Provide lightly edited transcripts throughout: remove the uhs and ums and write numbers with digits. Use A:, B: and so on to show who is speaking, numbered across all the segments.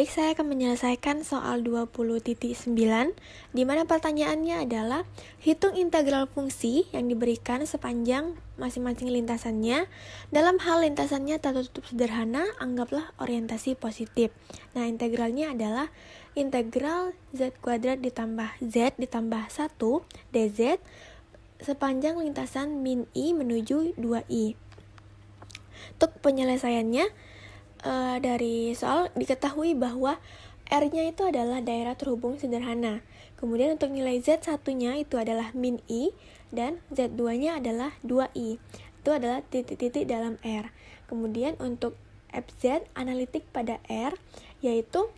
A: Baik, saya akan menyelesaikan soal 20.9, di mana pertanyaannya adalah hitung integral fungsi yang diberikan sepanjang masing-masing lintasannya. Dalam hal lintasannya tertutup sederhana, anggaplah orientasi positif. Nah, integralnya adalah integral z kuadrat ditambah z ditambah 1 dz sepanjang lintasan min i menuju 2i. Untuk penyelesaiannya, dari soal diketahui bahwa R-nya itu adalah daerah terhubung sederhana. Kemudian untuk nilai Z1-nya itu adalah min I dan Z2-nya adalah 2I. Itu adalah titik-titik dalam R. Kemudian untuk FZ analitik pada R yaitu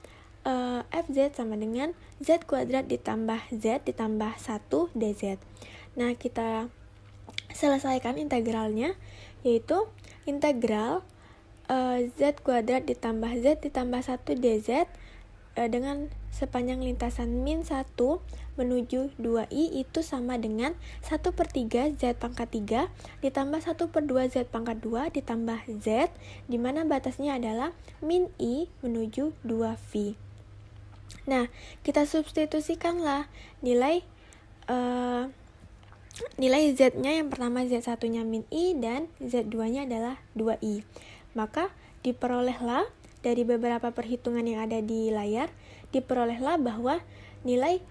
A: FZ sama dengan Z kuadrat ditambah Z ditambah 1 DZ. Nah, kita selesaikan integralnya yaitu integral Z kuadrat ditambah Z ditambah 1 DZ dengan sepanjang lintasan min 1 menuju 2i itu sama dengan 1/3 Z pangkat 3 ditambah 1/2 Z pangkat 2 ditambah Z, di mana batasnya adalah min i menuju 2v. Nah, kita substitusikanlah nilai Z-nya, yang pertama Z1-nya min i dan Z2-nya adalah 2i. Maka diperolehlah dari beberapa perhitungan yang ada di layar, diperolehlah bahwa nilai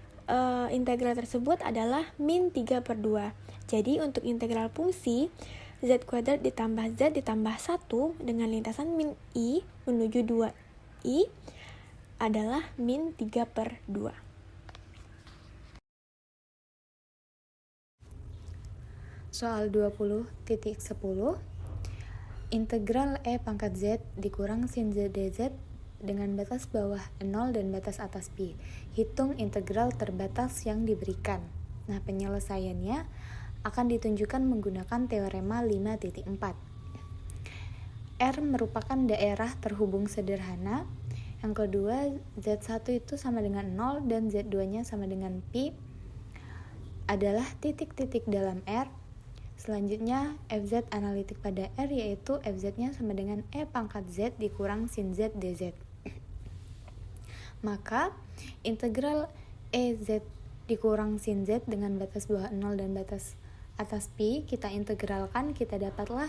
A: integral tersebut adalah min 3/2. Jadi untuk integral fungsi Z kuadrat ditambah Z ditambah 1 dengan lintasan min I menuju 2I adalah min 3/2.
B: Soal 20.10, integral E pangkat Z dikurang sin Z dz dengan batas bawah 0 dan batas atas pi. Hitung integral terbatas yang diberikan. Nah, penyelesaiannya akan ditunjukkan menggunakan teorema 5.4. R merupakan daerah terhubung sederhana. Yang kedua, Z1 itu sama dengan 0 dan Z2-nya sama dengan pi adalah titik-titik dalam R. Selanjutnya, FZ analitik pada R yaitu FZ-nya sama dengan E pangkat Z dikurang sin Z dz. Maka, integral EZ dikurang sin Z dengan batas bawah 0 dan batas atas pi, kita integralkan, kita dapatlah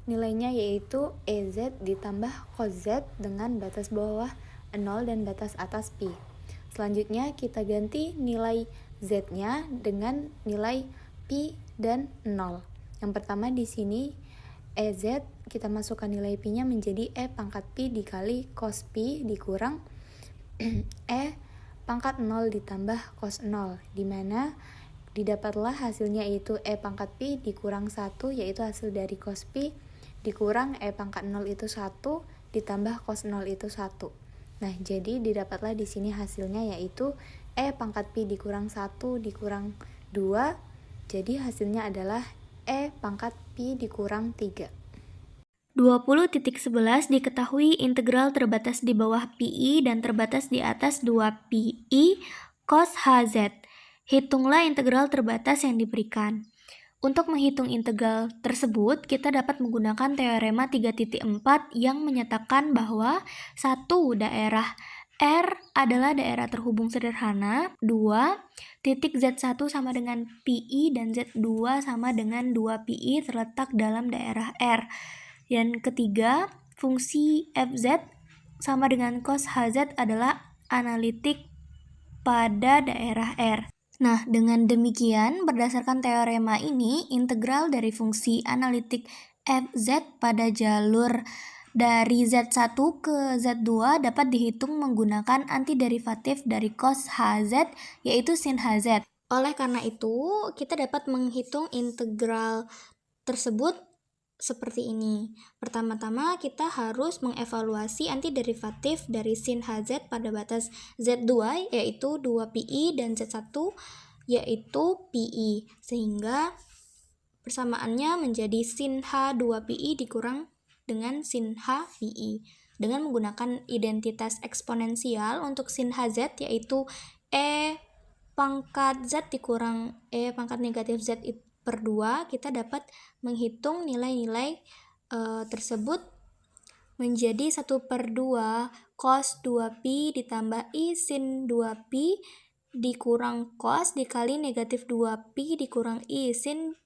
B: nilainya yaitu EZ ditambah cos Z dengan batas bawah 0 dan batas atas pi. Selanjutnya, kita ganti nilai Z-nya dengan nilai pi dan 0. Yang pertama di sini EZ kita masukkan nilai pi-nya menjadi E pangkat pi dikali cos pi dikurang E pangkat 0 ditambah cos 0, di mana didapatlah hasilnya yaitu E pangkat pi dikurang 1 yaitu hasil dari cos pi dikurang E pangkat 0 itu 1 ditambah cos 0 itu 1. Nah, jadi didapatlah di sini hasilnya yaitu E pangkat pi dikurang 1 dikurang 2. Jadi hasilnya adalah E pangkat pi dikurang 3.
C: 20.11 diketahui integral terbatas di bawah pi dan terbatas di atas 2pi cos hz. Hitunglah integral terbatas yang diberikan. Untuk menghitung integral tersebut, kita dapat menggunakan teorema 3.4 yang menyatakan bahwa 1. Daerah R adalah daerah terhubung sederhana. 2. Titik Z1 sama dengan PI dan Z2 sama dengan 2PI terletak dalam daerah R. Dan ketiga, fungsi FZ sama dengan cos HZ adalah analitik pada daerah R. Nah, dengan demikian, berdasarkan teorema ini, integral dari fungsi analitik FZ pada jalur dari Z1 ke Z2 dapat dihitung menggunakan antiderivatif dari cos HZ, yaitu sin HZ. Oleh karena itu, kita dapat menghitung integral tersebut seperti ini. Pertama-tama kita harus mengevaluasi antiderivatif dari sin HZ pada batas Z2 yaitu 2pi dan Z1 yaitu pi, sehingga persamaannya menjadi sin H 2pi dikurang dengan sin H pi. Dengan menggunakan identitas eksponensial untuk sin HZ yaitu E pangkat Z dikurang E pangkat negatif Z per 2, kita dapat menghitung nilai-nilai tersebut menjadi 1/2 cos 2pi ditambah I sin 2pi dikurang cos dikali negatif 2pi dikurang I sin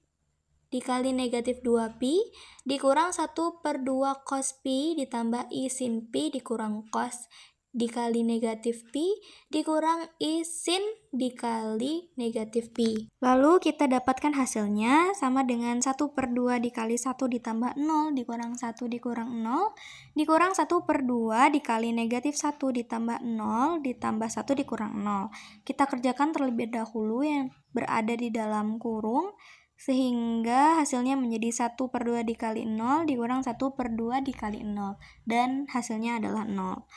C: dikali negatif 2pi dikurang 1/2 cos pi ditambah I sin pi dikurang cos dikali negatif pi dikurang I sin dikali negatif pi. Lalu kita dapatkan hasilnya sama dengan 1/2 dikali 1 ditambah 0 dikurang 1 dikurang 0 dikurang 1/2 dikali negatif 1 ditambah 0 ditambah 1 dikurang 0. Kita kerjakan terlebih dahulu yang berada di dalam kurung sehingga hasilnya menjadi 1/2 dikali 0 dikurang 1/2 dikali 0 dan hasilnya adalah 0.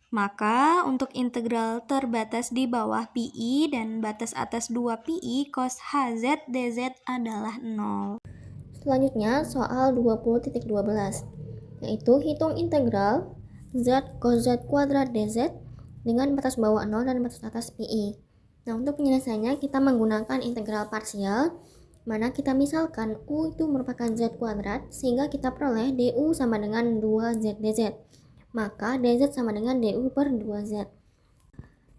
C: Maka untuk integral terbatas di bawah PI dan batas atas 2PI cos HZ dz adalah 0.
A: Selanjutnya soal 20.12, yaitu hitung integral z cos z kuadrat dz dengan batas bawah 0 dan batas atas PI. Nah, untuk penyelesaiannya kita menggunakan integral parsial, mana kita misalkan U itu merupakan z kuadrat, sehingga kita peroleh du sama dengan 2z dz. Maka dz sama dengan du per 2z.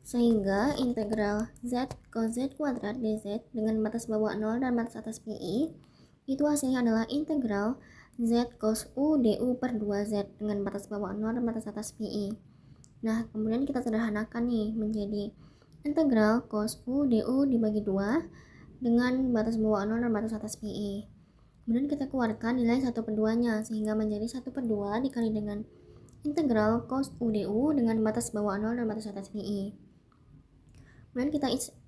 A: Sehingga integral z cos z kuadrat dz dengan batas bawah 0 dan batas atas PI itu hasilnya adalah integral z cos u du per 2z dengan batas bawah 0 dan batas atas PI. Nah, kemudian kita sederhanakan nih menjadi integral cos u du dibagi 2 dengan batas bawah 0 dan batas atas PI. Kemudian kita keluarkan nilai 1/2-nya sehingga menjadi 1/2 dikali dengan integral cos u du dengan batas bawah 0 dan batas atas PI. Kemudian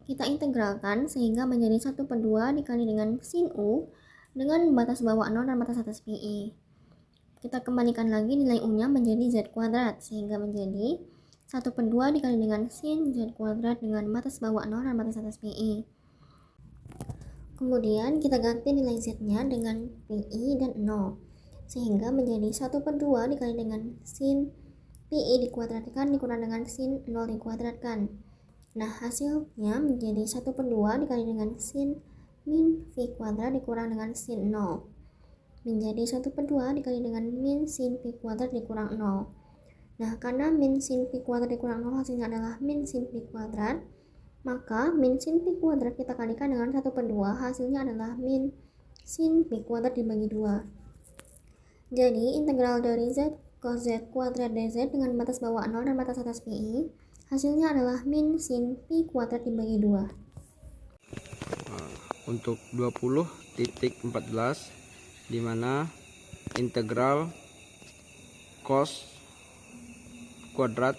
A: kita integralkan sehingga menjadi 1/2 dikali dengan sin u dengan batas bawah 0 dan batas atas PI. Kita kembalikan lagi nilai u-nya menjadi z kuadrat sehingga menjadi 1/2 dikali dengan sin z kuadrat dengan batas bawah 0 dan batas atas PI. Kemudian kita ganti nilai z-nya dengan PI dan 0 sehingga menjadi 1/2 dikali dengan sin PI dikuadratkan dikurang dengan sin 0 dikuadratkan. Nah, hasilnya menjadi 1/2 dikali dengan sin min pi kuadrat dikurang dengan sin 0 menjadi 1/2 dikali dengan min sin pi kuadrat dikurang 0. Nah, karena min sin pi kuadrat dikurang 0 hasilnya adalah min sin pi kuadrat, maka min sin pi kuadrat kita kalikan dengan 1/2 hasilnya adalah min sin pi kuadrat dibagi 2. Jadi integral dari z cos z kuadrat dz dengan batas bawah 0 dan batas atas PI hasilnya adalah min sin pi kuadrat dibagi 2.
D: Untuk 20.14 di mana integral cos kuadrat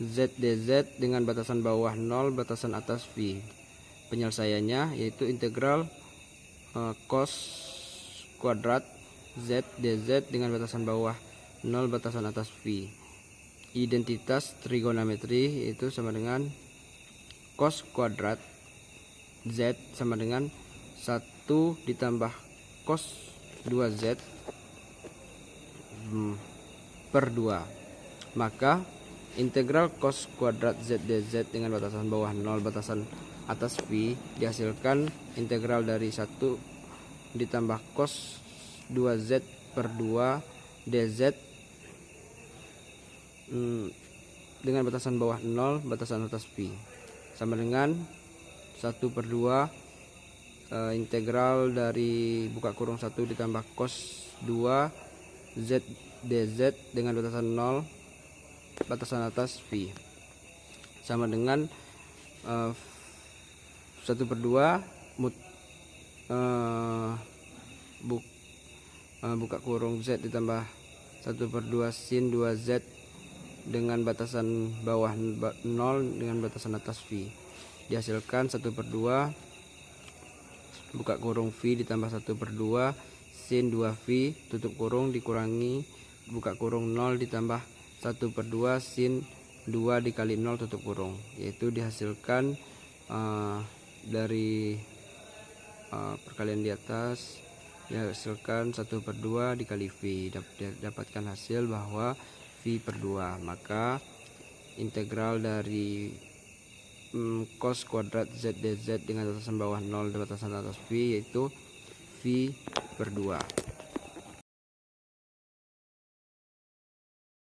D: z dz dengan batasan bawah 0 batasan atas v. Penyelesaiannya yaitu integral cos kuadrat z dz dengan batasan bawah 0 batasan atas v. Identitas trigonometri yaitu sama dengan cos kuadrat z sama dengan 1 ditambah cos 2z per 2. Maka integral cos kuadrat z dz dengan batasan bawah 0 batasan atas v dihasilkan integral dari 1 ditambah cos 2z per 2 dz dengan batasan bawah 0 batasan atas v sama dengan 1/2 integral dari buka kurung 1 ditambah cos 2 z dz dengan batasan 0 batasan atas v sama dengan 1/2 buka kurung z ditambah 1/2 sin 2z dengan batasan bawah 0 dengan batasan atas v dihasilkan 1/2 buka kurung v ditambah 1/2 sin 2v tutup kurung dikurangi buka kurung 0 ditambah 1/2 sin 2 dikali 0 tutup kurung, yaitu dihasilkan dari perkalian di atas dihasilkan 1/2 dikali v, dapatkan hasil bahwa v per 2. Maka integral dari cos kuadrat z dz dengan batasan bawah 0 dan batasan atas v yaitu v per 2.